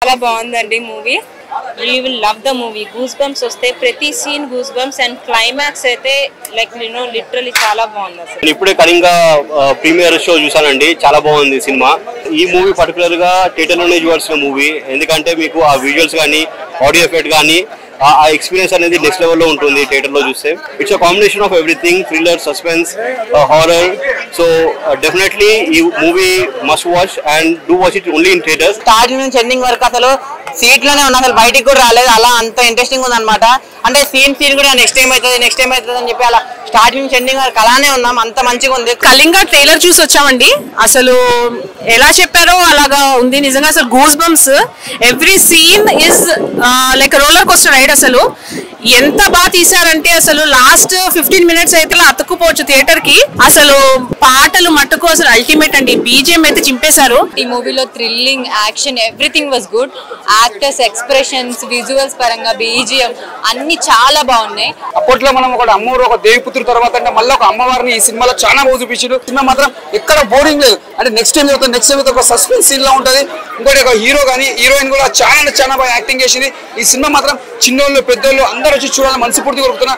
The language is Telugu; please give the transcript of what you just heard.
చాలా బాగుందండి movie. You will love the movie. Goosebumps వస్తే ప్రతి సీన్ goosebumps and climax అయితే like literally చాలా బాగుంది అసలు. నేను ఇప్పుడే కళింగ ప్రీమియర్ షో చూసానండి, చాలా బాగుంది సినిమా. ఈ మూవీ పర్టికులర్ గా థియేటర్ లోనే చూడాల్సిన మూవీ, ఎందుకంటే మీకు ఆ విజువల్స్ కానీ ఆడియో ఎఫెక్ట్ కానీ ఆ ఎక్స్పీరియన్స్ అనేది నెక్స్ట్ లెవెల్లో ఉంటుంది థియేటర్ లో చూస్తే. It's a combination of everything, thriller, suspense, horror. So definitely ఈ movie must watch and do watch it only in theatres. Starting నుంచి ఎండింగ్ వరకు అసలు సీట్ లోనే ఉన్నా, అసలు బయటికి కూడా రాలేదు. అలా అంత ఇంట్రెస్టింగ్ ఉంది అనమాట. అంటే సీన్ కూడా నెక్స్ట్ టైం అవుతుంది అని చెప్పి అలా స్టార్టింగ్ నుంచి ఎండింగ్ వరకు అలానే ఉన్నాం. అంత మంచిగా ఉంది. కళింగ ట్రైలర్ చూసి వచ్చామండి. అసలు ఎలా చెప్పారో అలాగా ఉంది నిజంగా. అసలు goose bumps, every scene is like roller coaster ride. అసలు ఎంత బాగా తీసారంటే అసలు లాస్ట్ 15 minutes అయితే అతుక్కుపోవచ్చు థియేటర్ కి. అసలు పాటలు మట్టుకు అసలు అల్టిమేట్ అండి. బీజిఎం అయితే చింపేశారు. ఈ మూవీలో thrilling, action, everything was good. Actors expressions, visuals పరంగా బీజిఎం అన్ని చాలా బాగున్నాయి. అప్పట్లో మనం ఒక అమ్మవారు, ఒక దేవిపుత్రుడు తర్వాత అంటే మళ్ళీ ఒక అమ్మవారిని ఈ సినిమాలో చాలా బాగా చూపించారు. సినిమా మాత్రం ఎక్కడ బోరింగ్ లేదు. అంటే నెక్స్ట్ టైం ఒక సస్పెన్స్ సీన్ లా ఉంటుంది. ఇంకోటి ఒక హీరో కానీ హీరోయిన్ కూడా చాలా బాగా యాక్టింగ్ చేసింది. ఈ సినిమా మాత్రం చిన్నోళ్ళు పెద్దోళ్ళు అందరూ వచ్చి చూడాలని మనస్ఫూర్తిగా కోరుతున్నా.